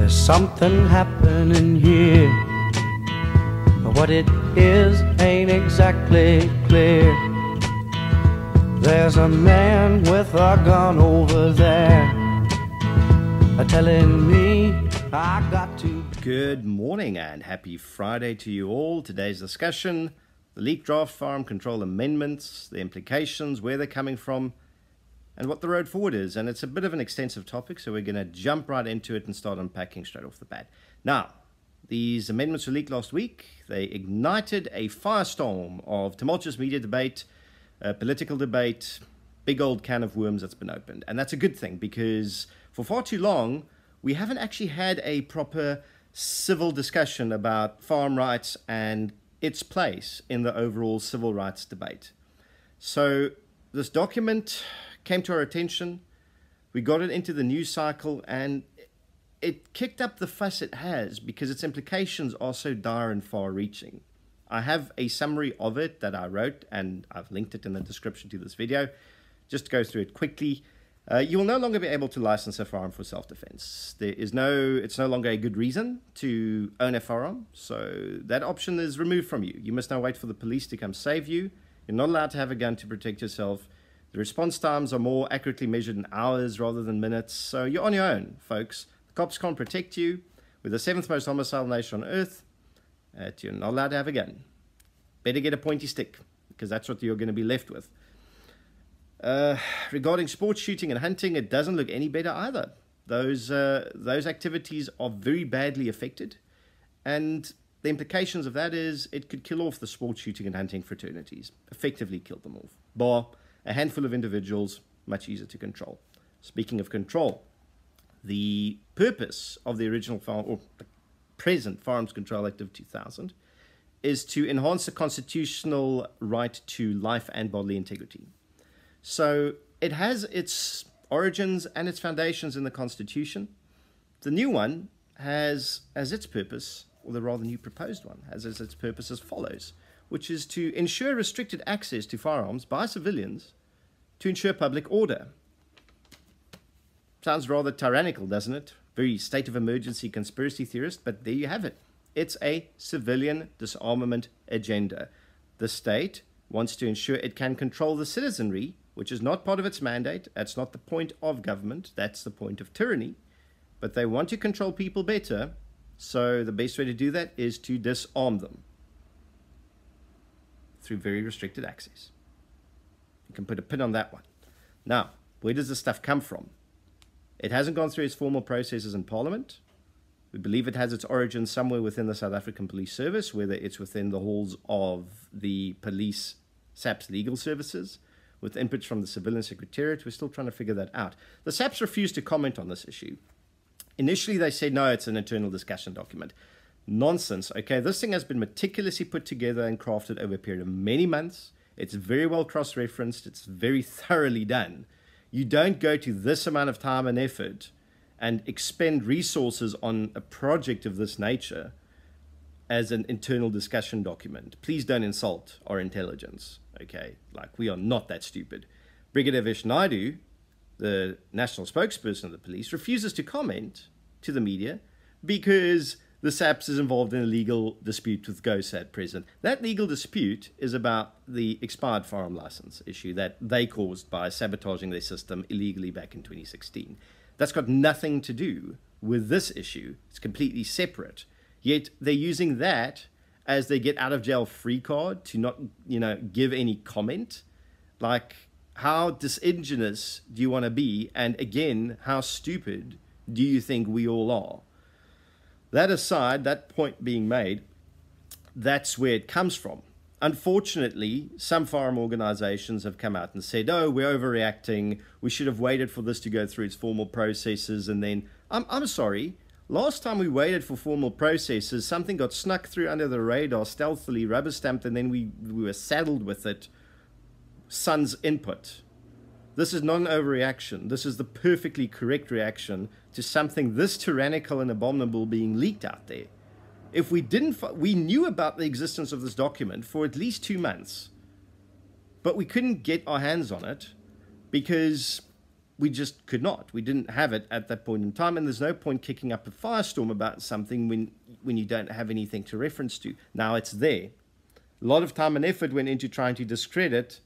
There's something happening here, but what it is ain't exactly clear. There's a man with a gun over there, telling me I got to. Good morning and happy Friday to you all. Today's discussion, the leaked draft firearm control amendments, the implications, where they're coming from, and what the road forward is. And it's a bit of an extensive topic, so we're going to jump right into it and start unpacking straight off the bat. Now, these amendments were leaked last week. They ignited a firestorm of tumultuous media debate, political debate, big old can of worms that's been opened. And that's a good thing, because for far too long, we haven't actually had a proper civil discussion about firearm rights and its place in the overall civil rights debate. So this document came to our attention, we got it into the news cycle, and it kicked up the fuss it has because its implications are so dire and far-reaching. I have a summary of it that I wrote, and I've linked it in the description to this video. Just to go through it quickly, you will no longer be able to license a firearm for self-defense. It's no longer a good reason to own a firearm, so that option is removed from you. You must now wait for the police to come save you. You're not allowed to have a gun to protect yourself. The response times are more accurately measured in hours rather than minutes, so you're on your own, folks. The cops can't protect you. We're the 7th most homicidal nation on earth. You're not allowed to have a gun. Better get a pointy stick, because that's what you're going to be left with. Regarding sports shooting and hunting, it doesn't look any better either. Those activities are very badly affected, and the implications of that is it could kill off the sports shooting and hunting fraternities, effectively kill them off. Bar a handful of individuals, much easier to control. Speaking of control, the purpose of the original the present Firearms Control Act of 2000 is to enhance the constitutional right to life and bodily integrity. So it has its origins and its foundations in the Constitution. The new one has as its purpose, or the rather new proposed one, has as its purpose as follows, which is to ensure restricted access to firearms by civilians to ensure public order. Sounds rather tyrannical, doesn't it? Very state of emergency conspiracy theorist, but there you have it. It's a civilian disarmament agenda. The state wants to ensure it can control the citizenry, which is not part of its mandate. That's not the point of government. That's the point of tyranny. But they want to control people better, so the best way to do that is to disarm them through very restricted access. You can put a pin on that one. Now, where does this stuff come from? It hasn't gone through its formal processes in Parliament. We believe it has its origins somewhere within the South African Police Service, whether it's within the halls of the police SAPS legal services, with inputs from the Civilian Secretariat. We're still trying to figure that out. The SAPS refused to comment on this issue. Initially, they said, no, it's an internal discussion document. Nonsense. Okay, this thing has been meticulously put together and crafted over a period of many months. It's very well cross-referenced. It's very thoroughly done. You don't go to this amount of time and effort and expend resources on a project of this nature as an internal discussion document. Please don't insult our intelligence. Okay, like, we are not that stupid. Brigadier Vishnaidu, the national spokesperson of the police, refuses to comment to the media because the SAPS is involved in a legal dispute with GOSA at present. That legal dispute is about the expired firearm license issue that they caused by sabotaging their system illegally back in 2016. That's got nothing to do with this issue. It's completely separate. Yet they're using that as they get out of jail free card to not, give any comment. Like, how disingenuous do you want to be? And again, how stupid do you think we all are? That aside, that point being made, that's where it comes from. Unfortunately, some firearm organizations have come out and said, oh, we're overreacting. We should have waited for this to go through its formal processes. And then, I'm sorry, last time we waited for formal processes, something got snuck through under the radar, stealthily, rubber stamped, and then we were saddled with it. Son's input. This is not an overreaction. This is the perfectly correct reaction to something this tyrannical and abominable being leaked out there. If we didn't, we knew about the existence of this document for at least 2 months, but we couldn't get our hands on it because we just could not. We didn't have it at that point in time, and there's no point kicking up a firestorm about something when you don't have anything to reference to. Now it's there. A lot of time and effort went into trying to discredit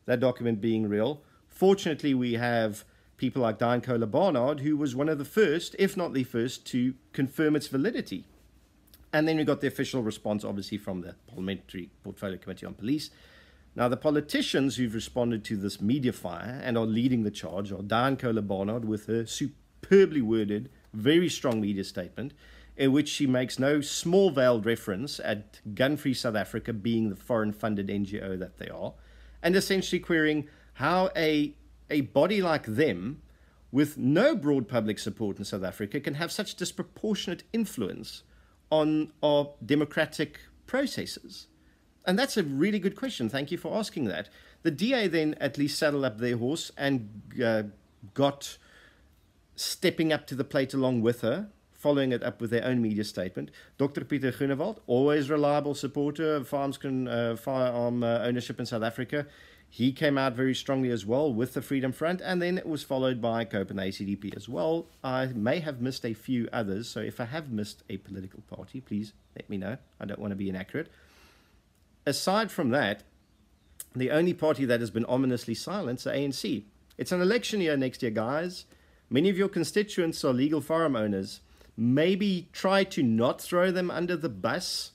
that document being real. Fortunately, we have people like Diane Kohler Barnard, who was one of the first, if not the first, to confirm its validity. And then we got the official response, obviously, from the Parliamentary Portfolio Committee on Police. Now, the politicians who've responded to this media fire and are leading the charge are Diane Kohler Barnard with her superbly worded, very strong media statement, in which she makes no small veiled reference at Gun Free South Africa being the foreign-funded NGO that they are, and essentially querying how a body like them, with no broad public support in South Africa, can have such disproportionate influence on our democratic processes. And that's a really good question. Thank you for asking that. The DA then at least saddled up their horse and got stepping up to the plate along with her, following it up with their own media statement. Dr. Peter Groenewald, always reliable supporter of firearm ownership in South Africa. He came out very strongly as well with the Freedom Front, and then it was followed by COPE and ACDP as well. I may have missed a few others, so if I have missed a political party, please let me know. I don't want to be inaccurate. Aside from that, the only party that has been ominously silent is the ANC. It's an election year next year, guys. Many of your constituents are legal firearm owners. Maybe try to not throw them under the bus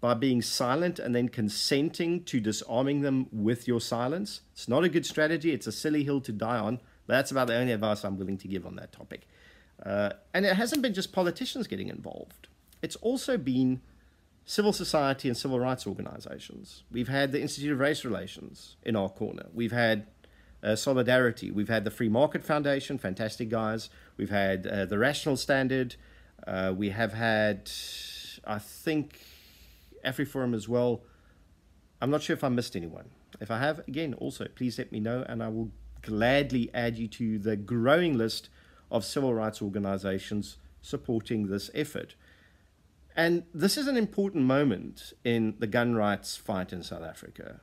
by being silent and then consenting to disarming them with your silence. It's not a good strategy. It's a silly hill to die on. But that's about the only advice I'm willing to give on that topic. And it hasn't been just politicians getting involved. It's also been civil society and civil rights organizations. We've had the Institute of Race Relations in our corner. We've had Solidarity. We've had the Free Market Foundation, fantastic guys. We've had the Rational Standard. We have had, I think, AfriForum as well. I'm not sure if I missed anyone. If I have, again, also, please let me know, and I will gladly add you to the growing list of civil rights organizations supporting this effort. And this is an important moment in the gun rights fight in South Africa,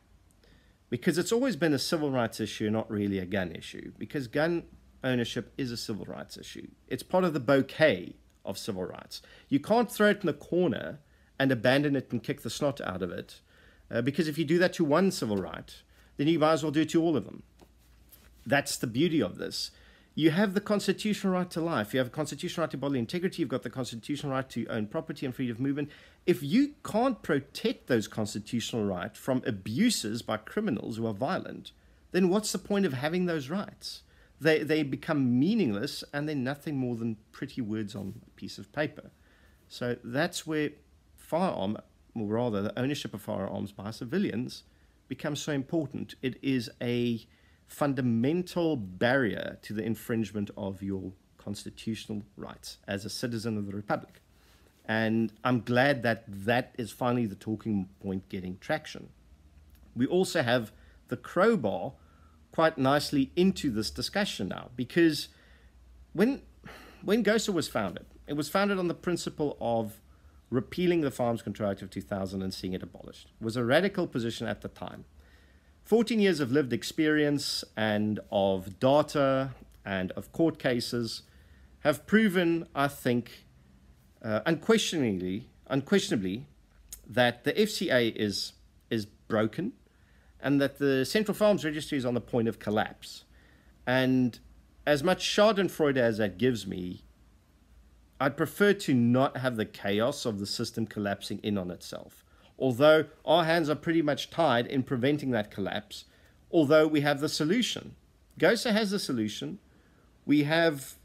because it's always been a civil rights issue, not really a gun issue, because gun ownership is a civil rights issue. It's part of the bouquet of civil rights. You can't throw it in the corner and abandon it and kick the snot out of it, because if you do that to one civil right, then you might as well do it to all of them. That's the beauty of this. You have the constitutional right to life. You have a constitutional right to bodily integrity. You've got the constitutional right to own property and freedom of movement. If you can't protect those constitutional rights from abuses by criminals who are violent, then what's the point of having those rights? They become meaningless, and they're nothing more than pretty words on a piece of paper. So that's where firearm, or rather the ownership of firearms by civilians, becomes so important. It is a fundamental barrier to the infringement of your constitutional rights as a citizen of the Republic. And I'm glad that that is finally the talking point getting traction. We also have the crowbar quite nicely into this discussion now, because when GOSA was founded, it was founded on the principle of repealing the Firearms Control Act of 2000 and seeing it abolished. It was a radical position at the time. 14 years of lived experience and of data and of court cases have proven, I think, unquestionably, that the FCA is broken, and that the Central Firearms Registry is on the point of collapse. And as much schadenfreude as that gives me, I'd prefer to not have the chaos of the system collapsing in on itself. Although our hands are pretty much tied in preventing that collapse, although we have the solution. GOSA has the solution. We have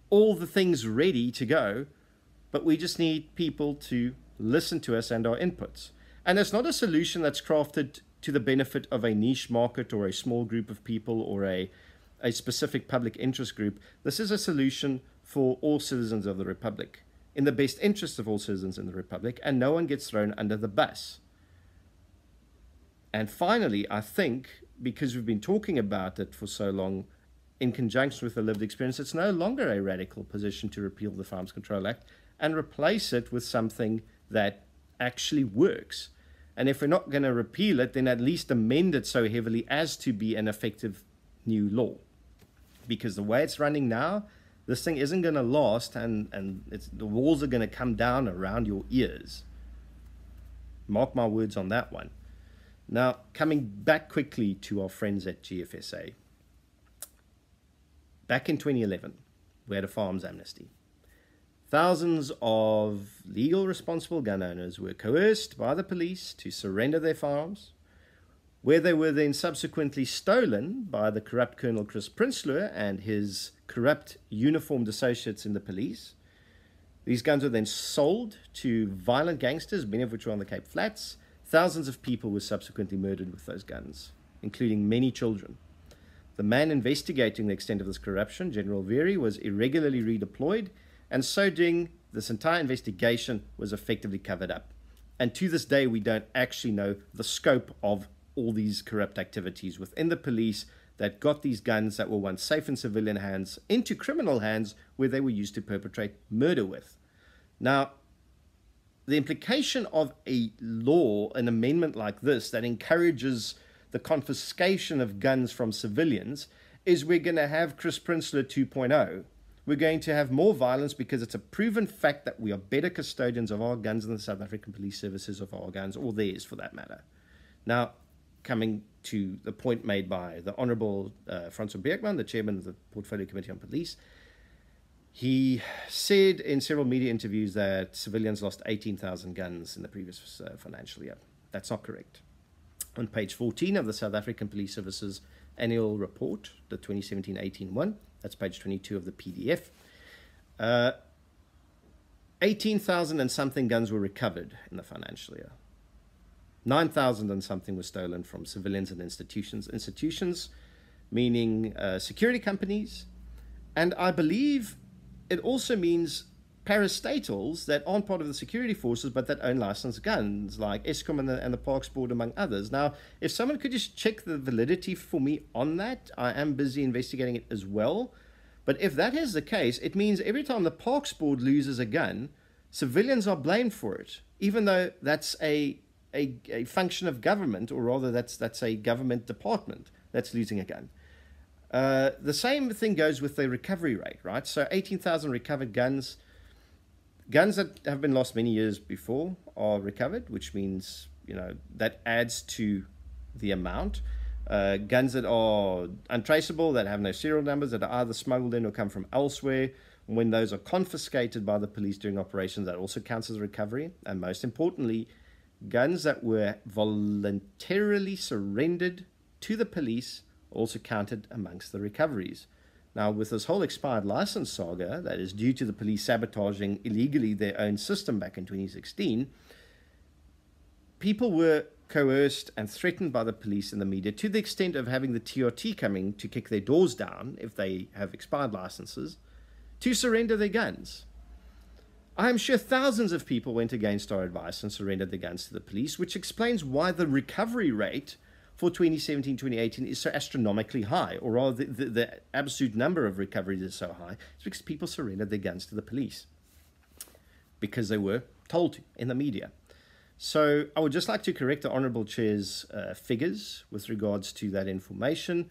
all the things ready to go, but we just need people to listen to us and our inputs. And it's not a solution that's crafted to the benefit of a niche market or a small group of people or a specific public interest group. This is a solution for all citizens of the Republic, in the best interest of all citizens in the Republic, and no one gets thrown under the bus. And finally, I think, because we've been talking about it for so long, in conjunction with the lived experience, it's no longer a radical position to repeal the Firearms Control Act and replace it with something that actually works. And if we're not going to repeal it, then at least amend it so heavily as to be an effective new law. because the way it's running now, this thing isn't going to last, and the walls are going to come down around your ears. Mark my words on that one. Now, coming back quickly to our friends at GFSA. Back in 2011, we had a firearms amnesty. Thousands of legal responsible gun owners were coerced by the police to surrender their firearms, where they were then subsequently stolen by the corrupt Colonel Chris Prinsloo and his corrupt uniformed associates in the police. These guns were then sold to violent gangsters, many of which were on the Cape Flats. Thousands of people were subsequently murdered with those guns, including many children. The man investigating the extent of this corruption, General Veery, was irregularly redeployed, and so doing, this entire investigation was effectively covered up. And to this day, we don't actually know the scope of all these corrupt activities within the police that got these guns that were once safe in civilian hands into criminal hands, where they were used to perpetrate murder with. Now, the implication of a law, an amendment like this that encourages the confiscation of guns from civilians, is we're going to have Chris Prinsloo 2.0. We're going to have more violence because it's a proven fact that we are better custodians of our guns than the South African Police Services of our guns, or theirs for that matter. Now, coming to the point made by the Honourable Francois Beekman, the chairman of the Portfolio Committee on Police, he said in several media interviews that civilians lost 18,000 guns in the previous financial year. That's not correct. On page 14 of the South African Police Services Annual Report, the 2017-18 one, that's page 22 of the PDF, 18,000 and something guns were recovered in the financial year. 9,000 and something was stolen from civilians and institutions. Institutions meaning security companies, and I believe it also means parastatals that aren't part of the security forces but that own licensed guns, like Eskom and the Parks Board, among others. Now, if someone could just check the validity for me on that, I am busy investigating it as well. But if that is the case, it means every time the Parks Board loses a gun, civilians are blamed for it, even though that's a function of government, or rather that's a government department that's losing a gun. The same thing goes with the recovery rate, right? So 18,000 recovered guns. Guns that have been lost many years before are recovered, which means, that adds to the amount. Guns that are untraceable, that have no serial numbers, that are either smuggled in or come from elsewhere, when those are confiscated by the police during operations, that also counts as recovery. And most importantly, guns that were voluntarily surrendered to the police also counted amongst the recoveries. Now, with this whole expired license saga that is due to the police sabotaging illegally their own system back in 2016, people were coerced and threatened by the police and the media to the extent of having the TRT coming to kick their doors down if they have expired licenses to surrender their guns. I am sure thousands of people went against our advice and surrendered their guns to the police, which explains why the recovery rate for 2017-2018 is so astronomically high, or rather the absolute number of recoveries is so high. It's because people surrendered their guns to the police because they were told to in the media. So I would just like to correct the Honourable Chair's figures with regards to that information.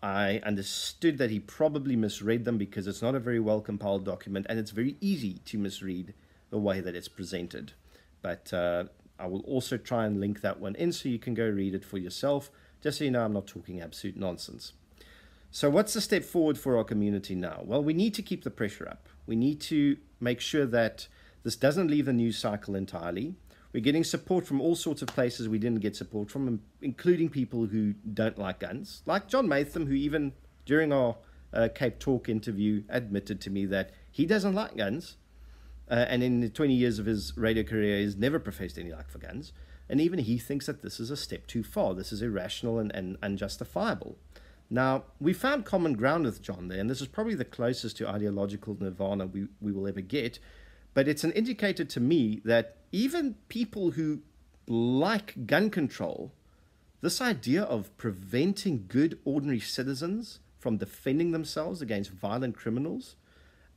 I understood that he probably misread them because it's not a very well compiled document, and it's very easy to misread the way that it's presented. But I will also try and link that one in so you can go read it for yourself, just so you know I'm not talking absolute nonsense. So what's the step forward for our community now? Well, we need to keep the pressure up. We need to make sure that this doesn't leave the news cycle entirely. We're getting support from all sorts of places we didn't get support from, including people who don't like guns, like John Matham, who even during our Cape Talk interview admitted to me that he doesn't like guns. And in the 20 years of his radio career, he's never professed any like for guns. And even he thinks that this is a step too far. This is irrational and unjustifiable. Now, we found common ground with John there, and this is probably the closest to ideological nirvana we will ever get. But it's an indicator to me that even people who like gun control, this idea of preventing good, ordinary citizens from defending themselves against violent criminals,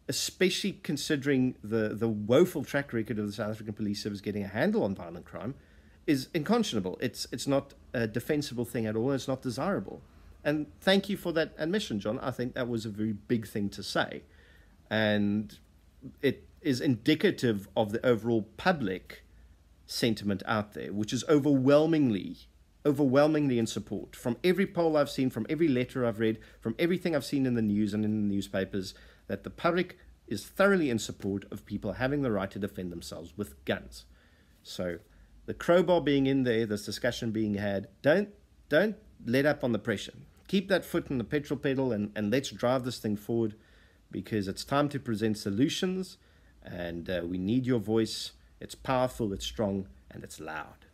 especially considering the woeful track record of the South African Police Service getting a handle on violent crime, is unconscionable. It's not a defensible thing at all. It's not desirable. And thank you for that admission, John. I think that was a very big thing to say. And it is indicative of the overall public sentiment out there, which is overwhelmingly in support. From every poll I've seen, from every letter I've read, from everything I've seen in the news and in the newspapers, that the public is thoroughly in support of people having the right to defend themselves with guns. So the crowbar being in there, this discussion being had, don't let up on the pressure. Keep that foot in the petrol pedal and let's drive this thing forward, because it's time to present solutions, and we need your voice. It's powerful, it's strong, and it's loud.